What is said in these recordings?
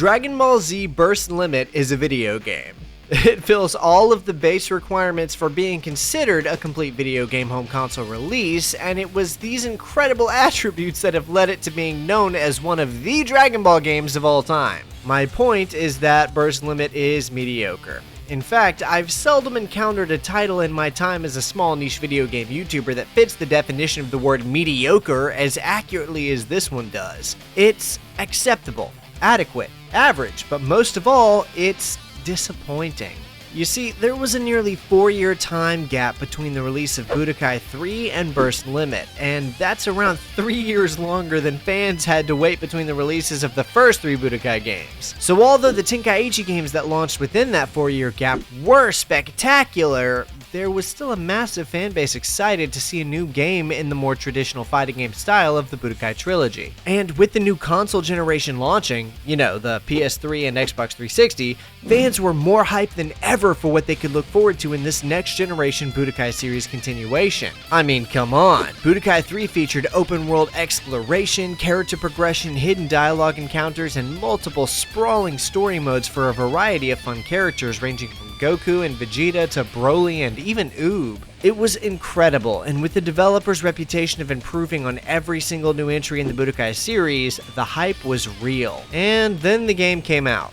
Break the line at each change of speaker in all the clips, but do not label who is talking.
Dragon Ball Z Burst Limit is a video game. It fills all of the base requirements for being considered a complete video game home console release, and it was these incredible attributes that have led it to being known as one of the Dragon Ball games of all time. My point is that Burst Limit is mediocre. In fact, I've seldom encountered a title in my time as a small niche video game YouTuber that fits the definition of the word mediocre as accurately as this one does. It's acceptable, adequate, average, but most of all, it's disappointing. You see, there was a nearly 4-year time gap between the release of Budokai 3 and Burst Limit, and that's around 3 years longer than fans had to wait between the releases of the first 3 Budokai games. So although the Tenkaichi games that launched within that 4-year gap were spectacular, there was still a massive fanbase excited to see a new game in the more traditional fighting game style of the Budokai trilogy. And with the new console generation launching, the PS3 and Xbox 360, fans were more hyped than ever for what they could look forward to in this next generation Budokai series continuation. I mean, come on. Budokai 3 featured open world exploration, character progression, hidden dialogue encounters, and multiple sprawling story modes for a variety of fun characters ranging from Goku and Vegeta to Broly and even Oob. It was incredible, and with the developer's reputation of improving on every single new entry in the Budokai series, the hype was real. And then the game came out.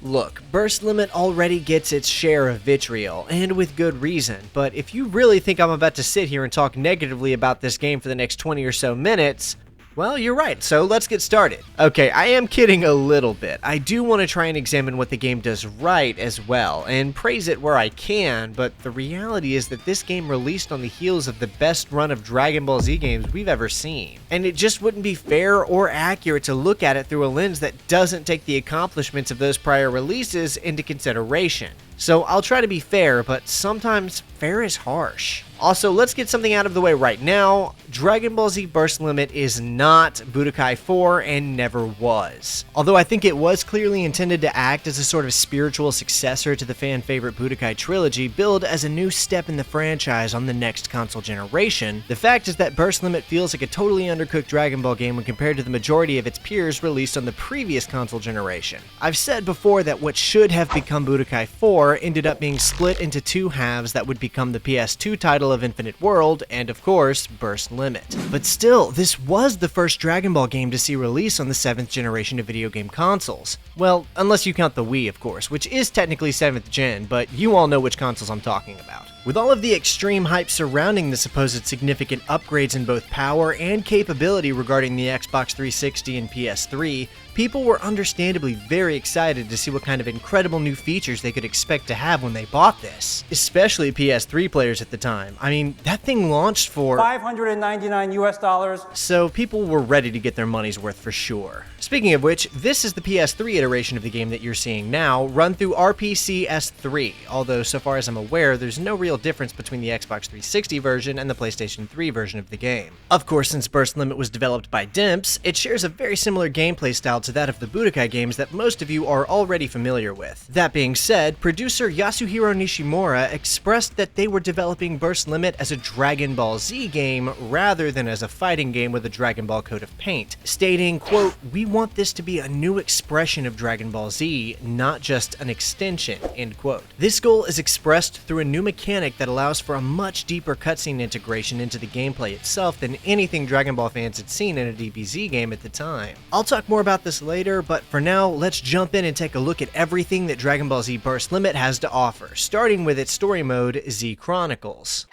Look, Burst Limit already gets its share of vitriol, and with good reason, but if you really think I'm about to sit here and talk negatively about this game for the next 20 or so minutes, well, you're right, so let's get started. Okay, I am kidding a little bit. I do want to try and examine what the game does right as well, and praise it where I can, but the reality is that this game released on the heels of the best run of Dragon Ball Z games we've ever seen. And it just wouldn't be fair or accurate to look at it through a lens that doesn't take the accomplishments of those prior releases into consideration. So I'll try to be fair, but sometimes fair is harsh. Also, let's get something out of the way right now. Dragon Ball Z Burst Limit is not Budokai 4 and never was. Although I think it was clearly intended to act as a sort of spiritual successor to the fan favorite Budokai trilogy, billed as a new step in the franchise on the next console generation, the fact is that Burst Limit feels like a totally undercooked Dragon Ball game when compared to the majority of its peers released on the previous console generation. I've said before that what should have become Budokai 4 ended up being split into 2 halves that would become the PS2 title of Infinite World, and of course, Burst Limit. But still, this was the first Dragon Ball game to see release on the 7th generation of video game consoles. Well, unless you count the Wii, of course, which is technically 7th gen, but you all know which consoles I'm talking about. With all of the extreme hype surrounding the supposed significant upgrades in both power and capability regarding the Xbox 360 and PS3, people were understandably very excited to see what kind of incredible new features they could expect to have when they bought this. Especially PS3 players at the time. I mean, that thing launched for $599 US. So people were ready to get their money's worth for sure. Speaking of which, this is the PS3 iteration of the game that you're seeing now, run through RPC S3, although so far as I'm aware, there's no real difference between the Xbox 360 version and the PlayStation 3 version of the game. Of course, since Burst Limit was developed by Dimps, it shares a very similar gameplay style to that of the Budokai games that most of you are already familiar with. That being said, producer Yasuhiro Nishimura expressed that they were developing Burst Limit as a Dragon Ball Z game rather than as a fighting game with a Dragon Ball coat of paint, stating, quote, "We want this to be a new expression of Dragon Ball Z, not just an extension," end quote. This goal is expressed through a new mechanic that allows for a much deeper cutscene integration into the gameplay itself than anything Dragon Ball fans had seen in a DBZ game at the time. I'll talk more about this later, but for now, let's jump in and take a look at everything that Dragon Ball Z Burst Limit has to offer, starting with its story mode, Z Chronicles.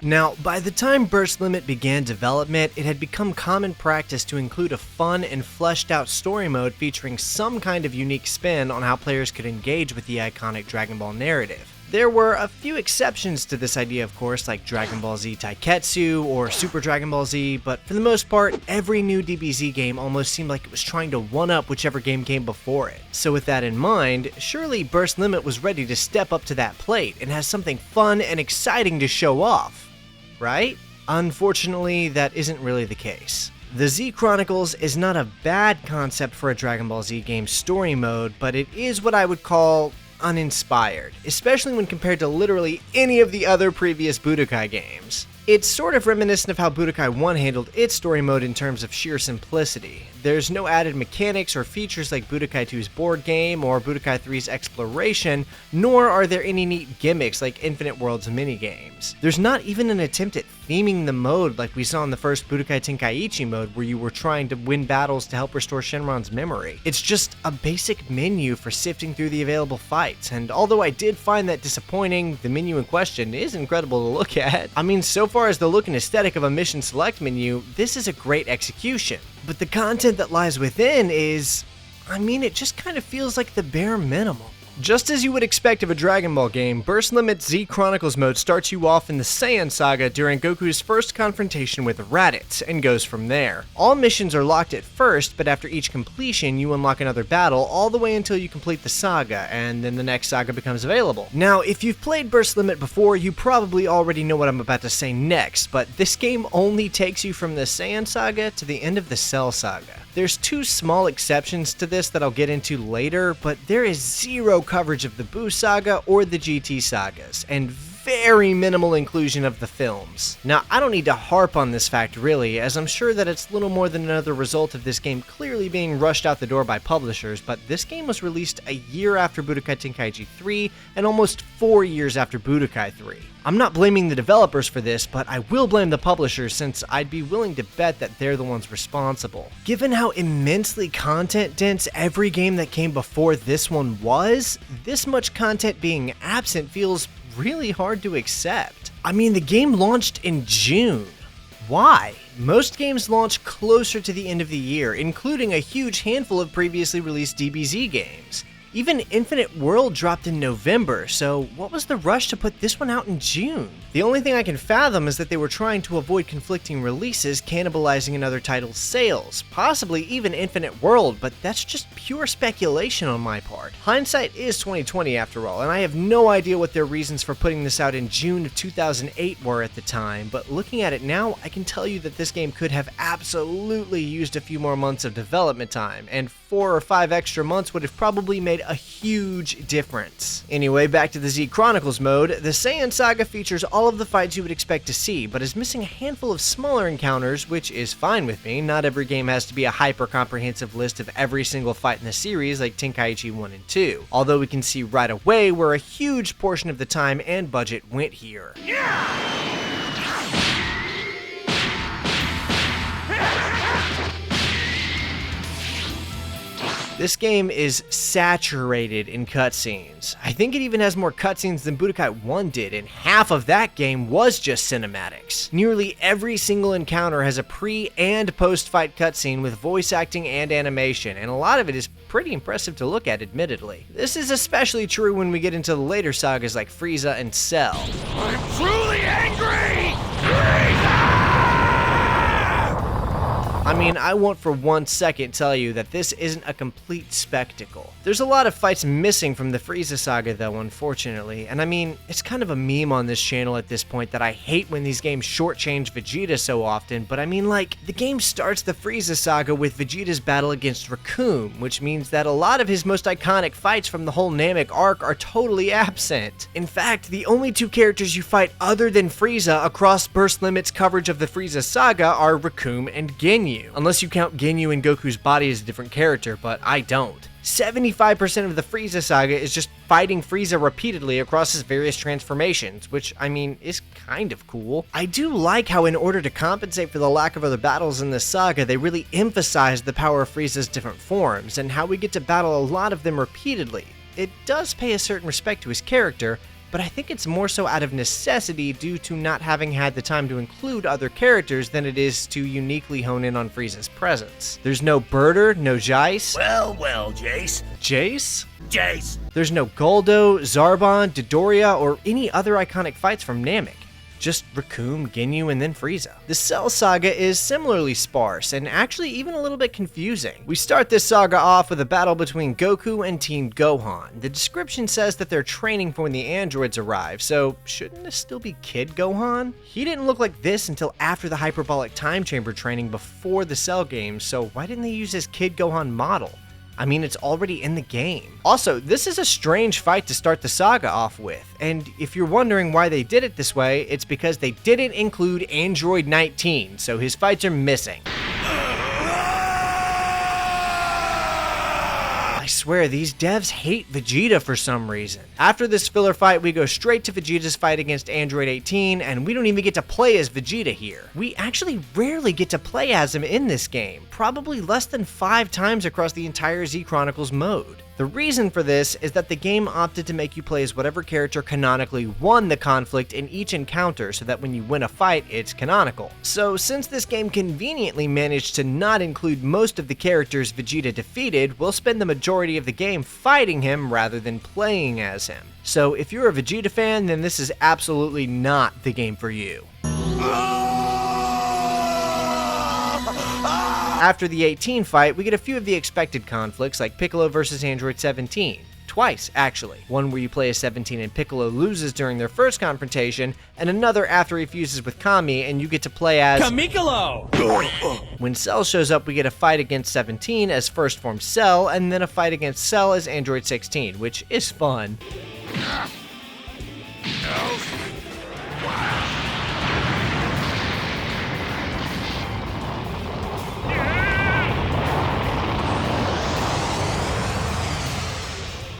Now, by the time Burst Limit began development, it had become common practice to include a fun and fleshed out story mode featuring some kind of unique spin on how players could engage with the iconic Dragon Ball narrative. There were a few exceptions to this idea, of course, like Dragon Ball Z Taiketsu or Super Dragon Ball Z, but for the most part, every new DBZ game almost seemed like it was trying to one-up whichever game came before it. So with that in mind, surely Burst Limit was ready to step up to that plate and has something fun and exciting to show off, right? Unfortunately, that isn't really the case. The Z Chronicles is not a bad concept for a Dragon Ball Z game story mode, but it is what I would call uninspired, especially when compared to literally any of the other previous Budokai games. It's sort of reminiscent of how Budokai 1 handled its story mode in terms of sheer simplicity. There's no added mechanics or features like Budokai 2's board game or Budokai 3's exploration, nor are there any neat gimmicks like Infinite Worlds minigames. There's not even an attempt at theming the mode like we saw in the first Budokai Tenkaichi mode where you were trying to win battles to help restore Shenron's memory. It's just a basic menu for sifting through the available fights, and although I did find that disappointing, the menu in question is incredible to look at. I mean, so far as the look and aesthetic of a mission select menu, this is a great execution. But the content that lies within is, it just kind of feels like the bare minimum. Just as you would expect of a Dragon Ball game, Burst Limit Z Chronicles mode starts you off in the Saiyan Saga during Goku's first confrontation with Raditz, and goes from there. All missions are locked at first, but after each completion you unlock another battle all the way until you complete the saga, and then the next saga becomes available. Now, if you've played Burst Limit before, you probably already know what I'm about to say next, but this game only takes you from the Saiyan Saga to the end of the Cell Saga. There's two small exceptions to this that I'll get into later, but there is zero coverage of the Buu Saga or the GT sagas, and very minimal inclusion of the films. Now, I don't need to harp on this fact really, as I'm sure that it's little more than another result of this game clearly being rushed out the door by publishers, but this game was released a year after Budokai Tenkaichi 3 and almost 4 years after Budokai 3. I'm not blaming the developers for this, but I will blame the publishers since I'd be willing to bet that they're the ones responsible. Given how immensely content dense every game that came before this one was, this much content being absent feels really hard to accept. The game launched in June. Why? Most games launch closer to the end of the year, including a huge handful of previously released DBZ games. Even Infinite World dropped in November, so what was the rush to put this one out in June? The only thing I can fathom is that they were trying to avoid conflicting releases cannibalizing another title's sales, possibly even Infinite World, but that's just pure speculation on my part. Hindsight is 2020 after all, and I have no idea what their reasons for putting this out in June of 2008 were at the time, but looking at it now, I can tell you that this game could have absolutely used a few more months of development time, and 4 or 5 extra months would have probably made a huge difference. Anyway, back to the Z Chronicles mode. The Saiyan Saga features all of the fights you would expect to see, but is missing a handful of smaller encounters, which is fine with me. Not every game has to be a hyper-comprehensive list of every single fight in the series like Tenkaichi 1 and 2, although we can see right away where a huge portion of the time and budget went here. This game is saturated in cutscenes. I think it even has more cutscenes than Budokai 1 did, and half of that game was just cinematics. Nearly every single encounter has a pre- and post-fight cutscene with voice acting and animation, and a lot of it is pretty impressive to look at, admittedly. This is especially true when we get into the later sagas like Frieza and Cell.
I'm truly angry! Frieza!
I won't for 1 second tell you that this isn't a complete spectacle. There's a lot of fights missing from the Frieza saga though, unfortunately, and it's kind of a meme on this channel at this point that I hate when these games shortchange Vegeta so often, but the game starts the Frieza saga with Vegeta's battle against Recoome, which means that a lot of his most iconic fights from the whole Namek arc are totally absent. In fact, the only 2 characters you fight other than Frieza across Burst Limit's coverage of the Frieza saga are Recoome and Ginyu. Unless you count Ginyu and Goku's body as a different character, but I don't. 75% of the Frieza saga is just fighting Frieza repeatedly across his various transformations, which, is kind of cool. I do like how in order to compensate for the lack of other battles in this saga, they really emphasize the power of Frieza's different forms, and how we get to battle a lot of them repeatedly. It does pay a certain respect to his character, but I think it's more so out of necessity due to not having had the time to include other characters than it is to uniquely hone in on Frieza's presence. There's no Birder, no Jeice.
Well, Jace.
Jace?
Jace.
There's no Goldo, Zarbon, Dodoria, or any other iconic fights from Namek. Just Recoome, Ginyu, and then Frieza. The Cell saga is similarly sparse, and actually even a little bit confusing. We start this saga off with a battle between Goku and Team Gohan. The description says that they're training for when the androids arrive, so shouldn't this still be Kid Gohan? He didn't look like this until after the hyperbolic time chamber training before the Cell games, so why didn't they use his Kid Gohan model? I mean, it's already in the game. Also, this is a strange fight to start the saga off with, and if you're wondering why they did it this way, it's because they didn't include Android 19, so his fights are missing. I swear, these devs hate Vegeta for some reason. After this filler fight, we go straight to Vegeta's fight against Android 18, and we don't even get to play as Vegeta here. We actually rarely get to play as him in this game, probably less than 5 times across the entire Z Chronicles mode. The reason for this is that the game opted to make you play as whatever character canonically won the conflict in each encounter so that when you win a fight, it's canonical. So since this game conveniently managed to not include most of the characters Vegeta defeated, we'll spend the majority of the game fighting him rather than playing as him. So if you're a Vegeta fan, then this is absolutely not the game for you. After the 18 fight, we get a few of the expected conflicts like Piccolo versus Android 17. Twice, actually. One where you play as 17 and Piccolo loses during their first confrontation, and another after he fuses with Kami and you get to play as
Kamikolo!
When Cell shows up, we get a fight against 17 as first form Cell, and then a fight against Cell as Android 16, which is fun.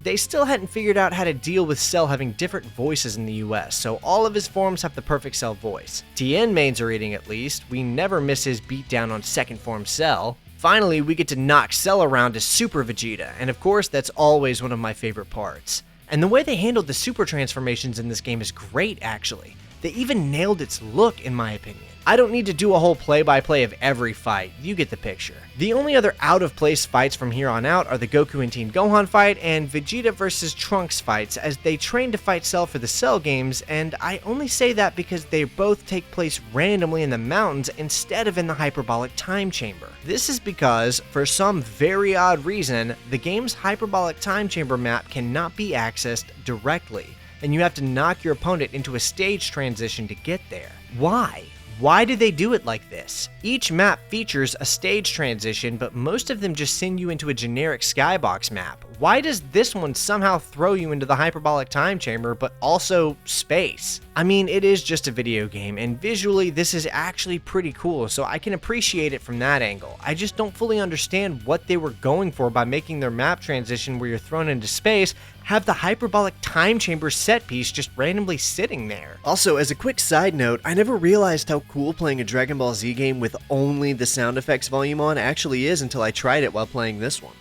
They still hadn't figured out how to deal with Cell having different voices in the US, so all of his forms have the perfect Cell voice. Tien mains are eating at least, we never miss his beatdown on second form Cell. Finally, we get to knock Cell around as Super Vegeta, and of course that's always one of my favorite parts. And the way they handled the super transformations in this game is great, actually. They even nailed its look, in my opinion. I don't need to do a whole play-by-play of every fight, you get the picture. The only other out-of-place fights from here on out are the Goku and Teen Gohan fight and Vegeta vs Trunks fights, as they train to fight Cell for the Cell games, and I only say that because they both take place randomly in the mountains instead of in the hyperbolic time chamber. This is because, for some very odd reason, the game's hyperbolic time chamber map cannot be accessed directly, and you have to knock your opponent into a stage transition to get there. Why? Why do they do it like this? Each map features a stage transition, but most of them just send you into a generic skybox map. Why does this one somehow throw you into the hyperbolic time chamber, but also space? I mean, it is just a video game, and visually this is actually pretty cool, so I can appreciate it from that angle. I just don't fully understand what they were going for by making their map transition where you're thrown into space have the hyperbolic time chamber set piece just randomly sitting there. Also, as a quick side note, I never realized how cool playing a Dragon Ball Z game with only the sound effects volume on actually is until I tried it while playing this one.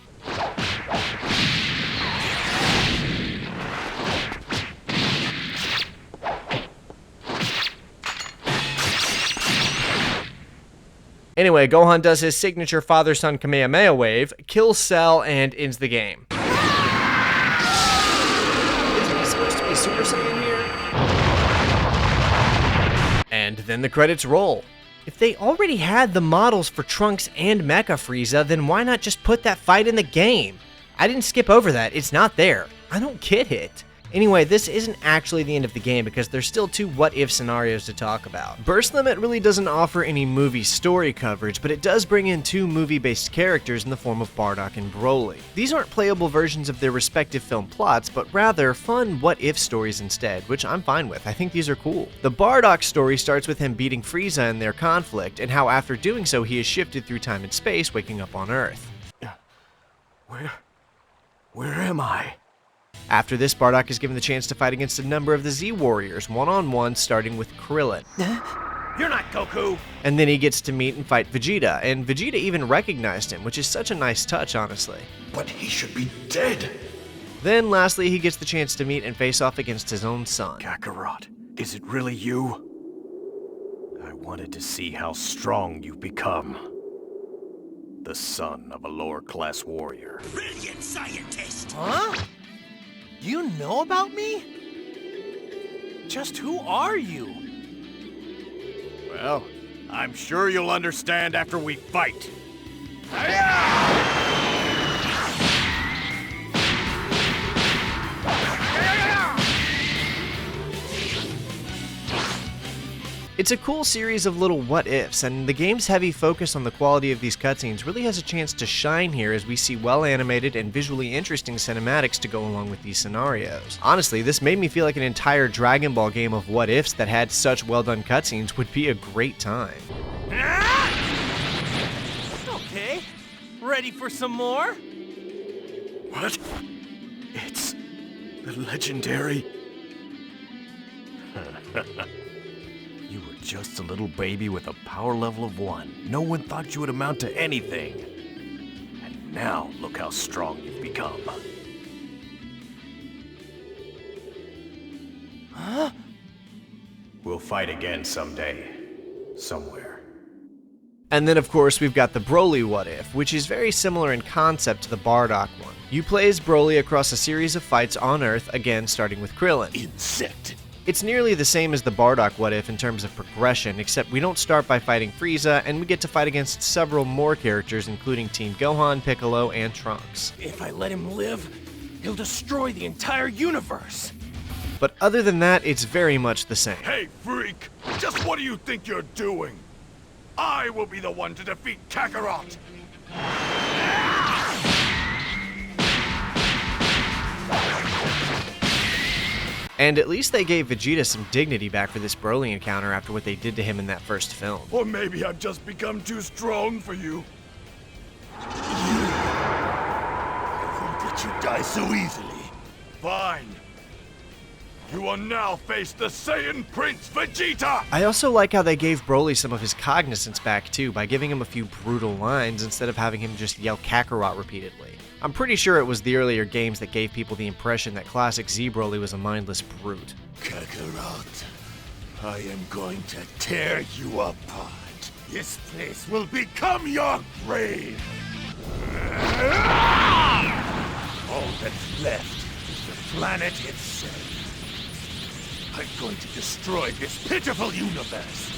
Anyway, Gohan does his signature father-son Kamehameha wave, kills Cell, and ends the game. Isn't he supposed to be Super Saiyan here? And then the credits roll. If they already had the models for Trunks and Mecha Frieza, then why not just put that fight in the game? I didn't skip over that, it's not there. I don't get it. Anyway, this isn't actually the end of the game because there's still 2 what-if scenarios to talk about. Burst Limit really doesn't offer any movie story coverage, but it does bring in 2 movie-based characters in the form of Bardock and Broly. These aren't playable versions of their respective film plots, but rather fun what-if stories instead, which I'm fine with. I think these are cool. The Bardock story starts with him beating Frieza in their conflict, and how after doing so he is shifted through time and space, waking up on Earth.
Where am I?
After this, Bardock is given the chance to fight against a number of the Z Warriors, one-on-one, starting with Krillin.
You're not Goku!
And then he gets to meet and fight Vegeta, and Vegeta even recognized him, which is such a nice touch, honestly.
But he should be dead!
Then lastly, he gets the chance to meet and face off against his own son.
Kakarot, is it really you? I wanted to see how strong you've become. The son of a lower-class warrior. Brilliant scientist!
Huh? You know about me? Just who are you?
Well, I'm sure you'll understand after we fight.
It's a cool series of little what-ifs, and the game's heavy focus on the quality of these cutscenes really has a chance to shine here as we see well-animated and visually interesting cinematics to go along with these scenarios. Honestly, this made me feel like an entire Dragon Ball game of what-ifs that had such well-done cutscenes would be a great time.
Okay, ready for some more?
What? It's the legendary... You were just a little baby with a power level of 1. No one thought you would amount to anything. And now, look how strong you've become.
Huh?
We'll fight again someday. Somewhere.
And then of course we've got the Broly What If, which is very similar in concept to the Bardock one. You play as Broly across a series of fights on Earth, again starting with Krillin.
Insect.
It's nearly the same as the Bardock What If in terms of progression, except we don't start by fighting Frieza, and we get to fight against several more characters including Team Gohan, Piccolo, and Trunks.
If I let him live, he'll destroy the entire universe.
But other than that, it's very much the same.
Hey, freak! Just what do you think you're doing? I will be the one to defeat Kakarot!
And at least they gave Vegeta some dignity back for this Broly encounter after what they did to him in that first film.
Or maybe I've just become too strong for you. I won't let you die so easily. Fine. You will now face the Saiyan Prince Vegeta!
I also like how they gave Broly some of his cognizance back too, by giving him a few brutal lines instead of having him just yell Kakarot repeatedly. I'm pretty sure it was the earlier games that gave people the impression that classic Z Broly was a mindless brute.
Kakarot, I am going to tear you apart. This place will become your grave! All that's left is the planet itself. I'm going to destroy this pitiful universe.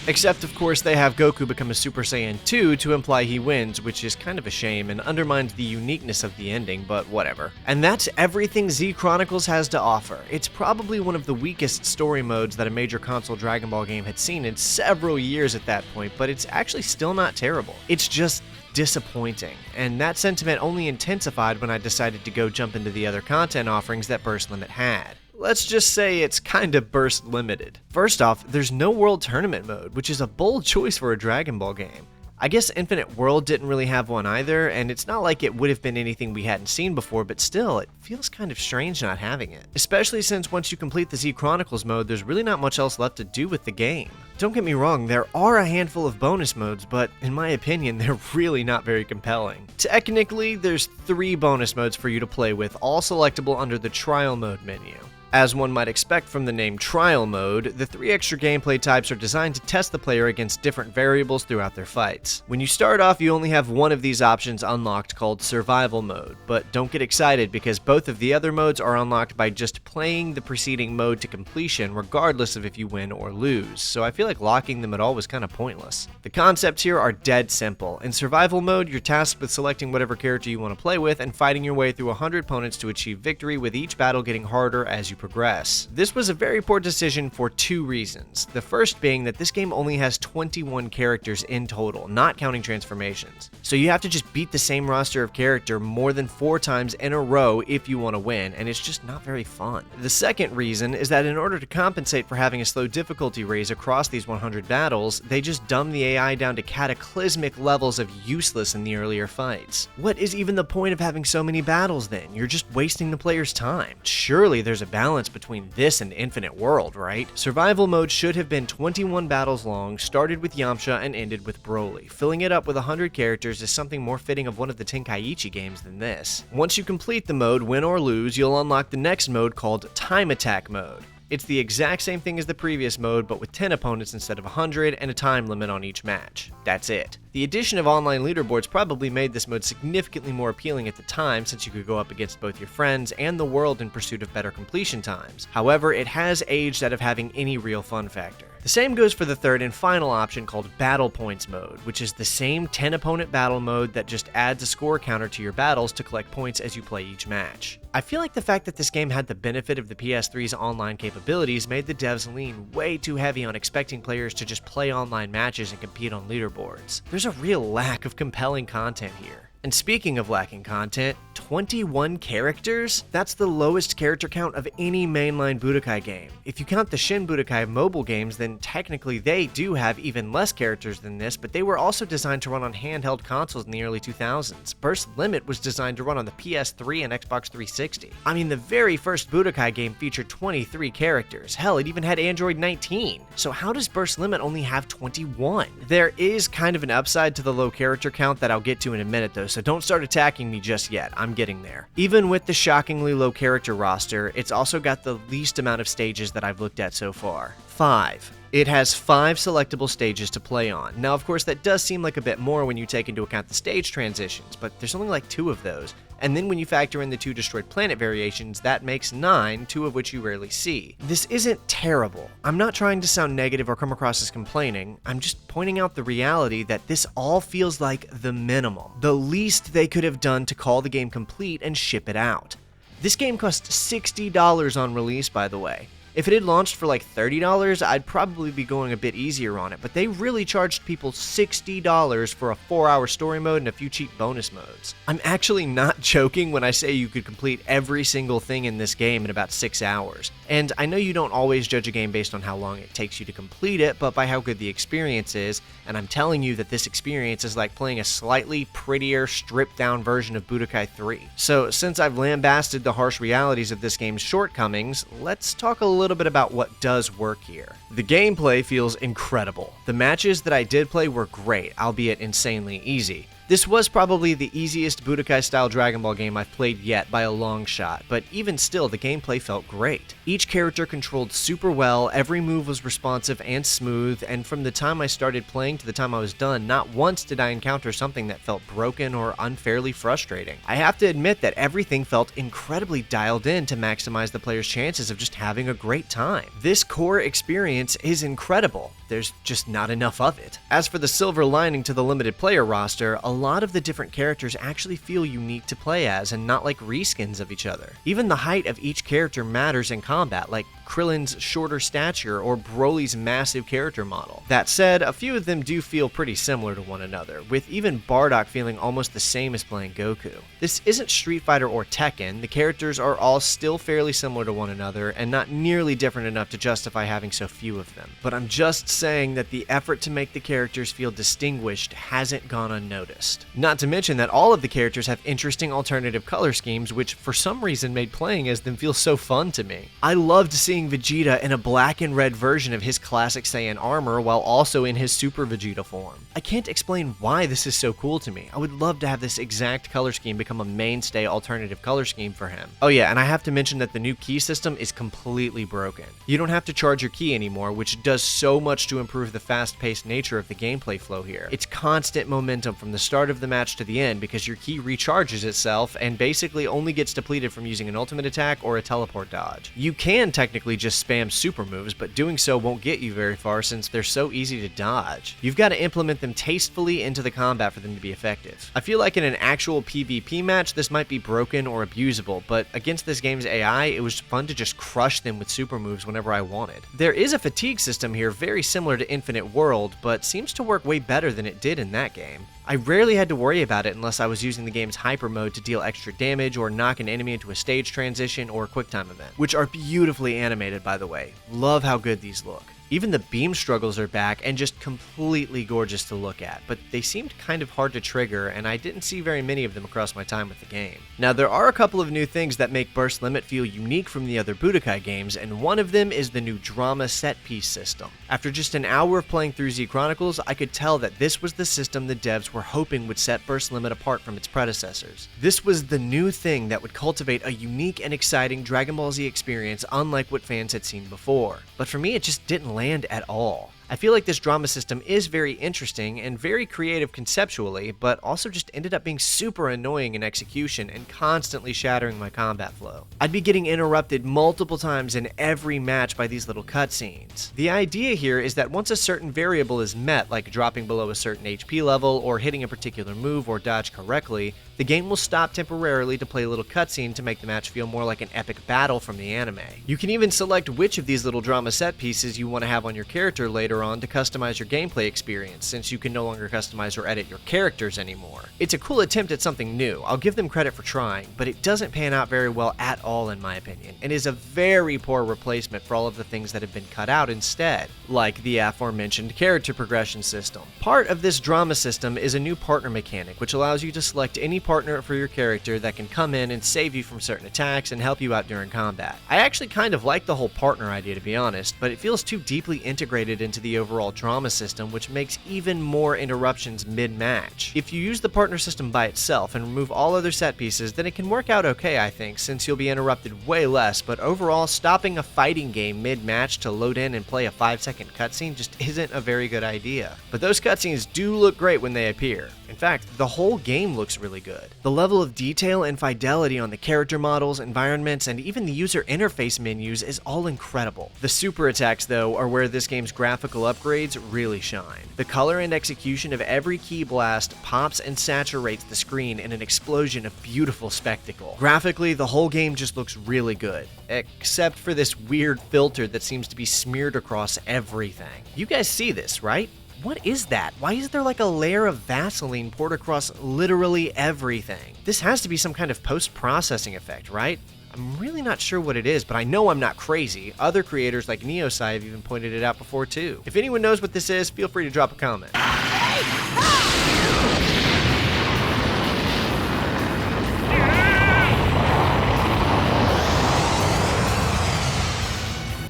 Except, of course, they have Goku become a Super Saiyan 2 to imply he wins, which is kind of a shame and undermines the uniqueness of the ending, but whatever. And that's everything Z Chronicles has to offer. It's probably one of the weakest story modes that a major console Dragon Ball game had seen in several years at that point, but it's actually still not terrible. It's just disappointing, and that sentiment only intensified when I decided to go jump into the other content offerings that Burst Limit had. Let's just say it's kinda burst limited. First off, there's no World Tournament mode, which is a bold choice for a Dragon Ball game. I guess Infinite World didn't really have one either, and it's not like it would have been anything we hadn't seen before, but still, it feels kind of strange not having it. Especially since once you complete the Z Chronicles mode, there's really not much else left to do with the game. Don't get me wrong, there are a handful of bonus modes, but in my opinion, they're really not very compelling. Technically, there's 3 bonus modes for you to play with, all selectable under the Trial Mode menu. As one might expect from the name Trial Mode, the 3 extra gameplay types are designed to test the player against different variables throughout their fights. When you start off, you only have one of these options unlocked called Survival Mode, but don't get excited because both of the other modes are unlocked by just playing the preceding mode to completion regardless of if you win or lose, so I feel like locking them at all was kind of pointless. The concepts here are dead simple. In Survival Mode, you're tasked with selecting whatever character you want to play with and fighting your way through 100 opponents to achieve victory, with each battle getting harder as you progress. This was a very poor decision for 2 reasons. The first being that this game only has 21 characters in total, not counting transformations. So you have to just beat the same roster of character more than 4 times in a row if you want to win, and it's just not very fun. The second reason is that in order to compensate for having a slow difficulty raise across these 100 battles, they just dumbed the AI down to cataclysmic levels of useless in the earlier fights. What is even the point of having so many battles then? You're just wasting the player's time. Surely there's a balance between this and Infinite World, right? Survival mode should have been 21 battles long, started with Yamcha and ended with Broly. Filling it up with 100 characters is something more fitting of one of the Tenkaichi games than this. Once you complete the mode, win or lose, you'll unlock the next mode called Time Attack mode. It's the exact same thing as the previous mode, but with 10 opponents instead of 100 and a time limit on each match. That's it. The addition of online leaderboards probably made this mode significantly more appealing at the time, since you could go up against both your friends and the world in pursuit of better completion times. However, it has aged out of having any real fun factor. The same goes for the third and final option called Battle Points mode, which is the same 10-opponent battle mode that just adds a score counter to your battles to collect points as you play each match. I feel like the fact that this game had the benefit of the PS3's online capabilities made the devs lean way too heavy on expecting players to just play online matches and compete on leaderboards. There's a real lack of compelling content here. And speaking of lacking content, 21 characters? That's the lowest character count of any mainline Budokai game. If you count the Shin Budokai mobile games, then technically they do have even less characters than this, but they were also designed to run on handheld consoles in the early 2000s. Burst Limit was designed to run on the PS3 and Xbox 360. I mean, the very first Budokai game featured 23 characters. Hell, it even had Android 19. So how does Burst Limit only have 21? There is kind of an upside to the low character count that I'll get to in a minute though, so don't start attacking me just yet, I'm getting there. Even with the shockingly low character roster, it's also got the least amount of stages that I've looked at so far. 5. It has 5 selectable stages to play on. Now, of course, that does seem like a bit more when you take into account the stage transitions, but there's only like 2 of those. And then when you factor in the 2 destroyed planet variations, that makes 9, 2 of which you rarely see. This isn't terrible. I'm not trying to sound negative or come across as complaining. I'm just pointing out the reality that this all feels like the minimum, the least they could have done to call the game complete and ship it out. This game cost $60 on release, by the way. If it had launched for like $30, I'd probably be going a bit easier on it, but they really charged people $60 for a 4-hour story mode and a few cheap bonus modes. I'm actually not joking when I say you could complete every single thing in this game in about 6 hours. And I know you don't always judge a game based on how long it takes you to complete it, but by how good the experience is, and I'm telling you that this experience is like playing a slightly prettier, stripped-down version of Budokai 3. So since I've lambasted the harsh realities of this game's shortcomings, let's talk a little bit about what does work here. The gameplay feels incredible. The matches that I did play were great, albeit insanely easy. This was probably the easiest Budokai-style Dragon Ball game I've played yet by a long shot, but even still, the gameplay felt great. Each character controlled super well, every move was responsive and smooth, and from the time I started playing to the time I was done, not once did I encounter something that felt broken or unfairly frustrating. I have to admit that everything felt incredibly dialed in to maximize the player's chances of just having a great time. This core experience is incredible. There's just not enough of it. As for the silver lining to the limited player roster, a lot of the different characters actually feel unique to play as and not like reskins of each other. Even the height of each character matters in combat, like Krillin's shorter stature or Broly's massive character model. That said, a few of them do feel pretty similar to one another, with even Bardock feeling almost the same as playing Goku. This isn't Street Fighter or Tekken, the characters are all still fairly similar to one another and not nearly different enough to justify having so few of them. But I'm just saying that the effort to make the characters feel distinguished hasn't gone unnoticed. Not to mention that all of the characters have interesting alternative color schemes, which for some reason made playing as them feel so fun to me. I loved seeing Vegeta in a black and red version of his classic Saiyan armor while also in his Super Vegeta form. I can't explain why this is so cool to me. I would love to have this exact color scheme become a mainstay alternative color scheme for him. Oh yeah, and I have to mention that the new key system is completely broken. You don't have to charge your ki anymore, which does so much to improve the fast-paced nature of the gameplay flow here. It's constant momentum from the start of the match to the end because your ki recharges itself and basically only gets depleted from using an ultimate attack or a teleport dodge. You can technically just spam super moves, but doing so won't get you very far since they're so easy to dodge. You've got to implement them tastefully into the combat for them to be effective. I feel like in an actual PvP match, this might be broken or abusable, but against this game's AI, it was fun to just crush them with super moves whenever I wanted. There is a fatigue system here very similar to Infinite World, but seems to work way better than it did in that game. I rarely had to worry about it unless I was using the game's hyper mode to deal extra damage or knock an enemy into a stage transition or a quicktime event, which are beautifully animated by the way. Love how good these look. Even the beam struggles are back and just completely gorgeous to look at, but they seemed kind of hard to trigger and I didn't see very many of them across my time with the game. Now there are a couple of new things that make Burst Limit feel unique from the other Budokai games, and one of them is the new drama set piece system. After just an hour of playing through Z Chronicles, I could tell that this was the system the devs were hoping would set Burst Limit apart from its predecessors. This was the new thing that would cultivate a unique and exciting Dragon Ball Z experience unlike what fans had seen before. But for me it just didn't land at all. I feel like this drama system is very interesting and very creative conceptually, but also just ended up being super annoying in execution and constantly shattering my combat flow. I'd be getting interrupted multiple times in every match by these little cutscenes. The idea here is that once a certain variable is met, like dropping below a certain HP level or hitting a particular move or dodge correctly, the game will stop temporarily to play a little cutscene to make the match feel more like an epic battle from the anime. You can even select which of these little drama set pieces you want to have on your character later on to customize your gameplay experience, since you can no longer customize or edit your characters anymore. It's a cool attempt at something new, I'll give them credit for trying, but it doesn't pan out very well at all in my opinion, and is a very poor replacement for all of the things that have been cut out instead, like the aforementioned character progression system. Part of this drama system is a new partner mechanic, which allows you to select any partner for your character that can come in and save you from certain attacks and help you out during combat. I actually kind of like the whole partner idea, to be honest, but it feels too deeply integrated into the overall drama system, which makes even more interruptions mid-match. If you use the partner system by itself and remove all other set pieces, then it can work out okay, I think, since you'll be interrupted way less, but overall, stopping a fighting game mid-match to load in and play a 5-second cutscene just isn't a very good idea. But those cutscenes do look great when they appear. In fact, the whole game looks really good. The level of detail and fidelity on the character models, environments, and even the user interface menus is all incredible. The super attacks, though, are where this game's graphical upgrades really shine. The color and execution of every key blast pops and saturates the screen in an explosion of beautiful spectacle. Graphically, the whole game just looks really good, except for this weird filter that seems to be smeared across everything. You guys see this, right? What is that? Why is there like a layer of Vaseline poured across literally everything? This has to be some kind of post-processing effect, right? I'm really not sure what it is, but I know I'm not crazy. Other creators like Neosci have even pointed it out before too. If anyone knows what this is, feel free to drop a comment.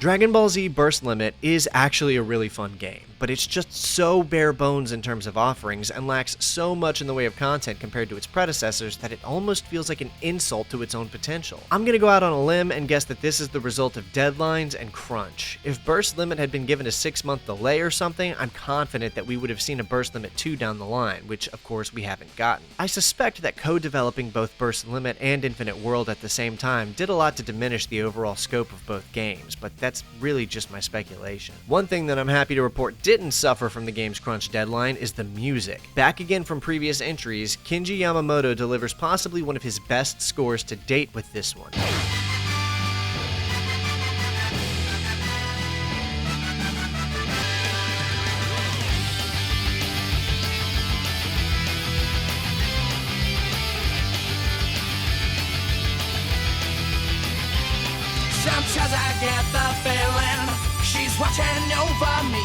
Dragon Ball Z Burst Limit is actually a really fun game, but it's just so bare bones in terms of offerings and lacks so much in the way of content compared to its predecessors that it almost feels like an insult to its own potential. I'm gonna go out on a limb and guess that this is the result of deadlines and crunch. If Burst Limit had been given a 6-month delay or something, I'm confident that we would have seen a Burst Limit 2 down the line, which of course we haven't gotten. I suspect that co-developing both Burst Limit and Infinite World at the same time did a lot to diminish the overall scope of both games, but that's really just my speculation. One thing that I'm happy to report didn't suffer from the game's crunch deadline is the music. Back again from previous entries, Kenji Yamamoto delivers possibly one of his best scores to date with this one.
Sometimes I get the feeling she's watching over me.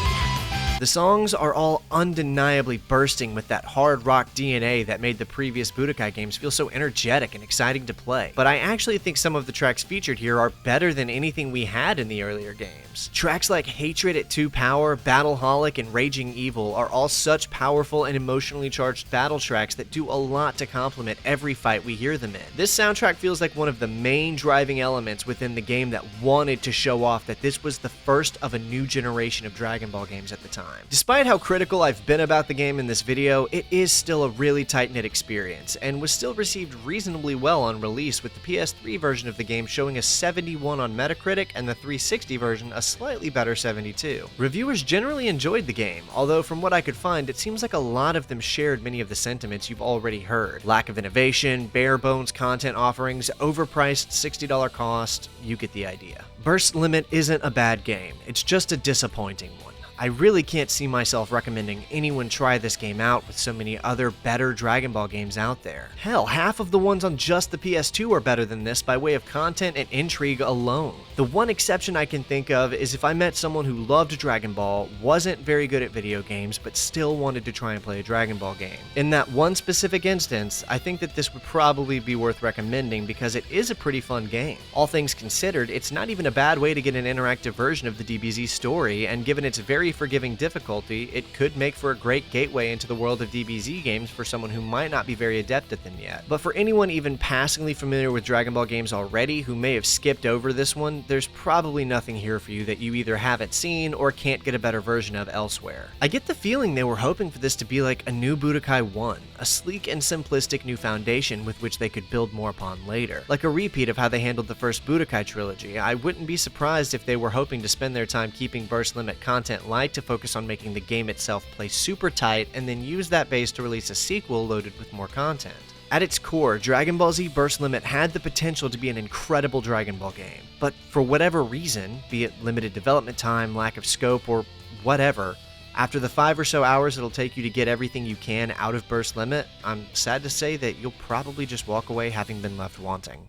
The songs are all undeniably bursting with that hard rock DNA that made the previous Budokai games feel so energetic and exciting to play. But I actually think some of the tracks featured here are better than anything we had in the earlier games. Tracks like Hatred at 2 Power, Battleholic, and Raging Evil are all such powerful and emotionally charged battle tracks that do a lot to complement every fight we hear them in. This soundtrack feels like one of the main driving elements within the game that wanted to show off that this was the first of a new generation of Dragon Ball games at the time. Despite how critical I've been about the game in this video, it is still a really tight-knit experience, and was still received reasonably well on release, with the PS3 version of the game showing a 71 on Metacritic and the 360 version a slightly better 72. Reviewers generally enjoyed the game, although from what I could find, it seems like a lot of them shared many of the sentiments you've already heard. Lack of innovation, bare-bones content offerings, overpriced $60 cost, you get the idea. Burst Limit isn't a bad game, it's just a disappointing one. I really can't see myself recommending anyone try this game out with so many other better Dragon Ball games out there. Hell, half of the ones on just the PS2 are better than this by way of content and intrigue alone. The one exception I can think of is if I met someone who loved Dragon Ball, wasn't very good at video games, but still wanted to try and play a Dragon Ball game. In that one specific instance, I think that this would probably be worth recommending because it is a pretty fun game. All things considered, it's not even a bad way to get an interactive version of the DBZ story, and given its very very forgiving difficulty, it could make for a great gateway into the world of DBZ games for someone who might not be very adept at them yet. But for anyone even passingly familiar with Dragon Ball games already who may have skipped over this one, there's probably nothing here for you that you either haven't seen or can't get a better version of elsewhere. I get the feeling they were hoping for this to be like a new Budokai 1, a sleek and simplistic new foundation with which they could build more upon later. Like a repeat of how they handled the first Budokai trilogy, I wouldn't be surprised if they were hoping to spend their time keeping burst limit content light to focus on making the game itself play super tight and then use that base to release a sequel loaded with more content. At its core, Dragon Ball Z Burst Limit had the potential to be an incredible Dragon Ball game, but for whatever reason, be it limited development time, lack of scope, or whatever, after the 5 or so hours it'll take you to get everything you can out of Burst Limit, I'm sad to say that you'll probably just walk away having been left wanting.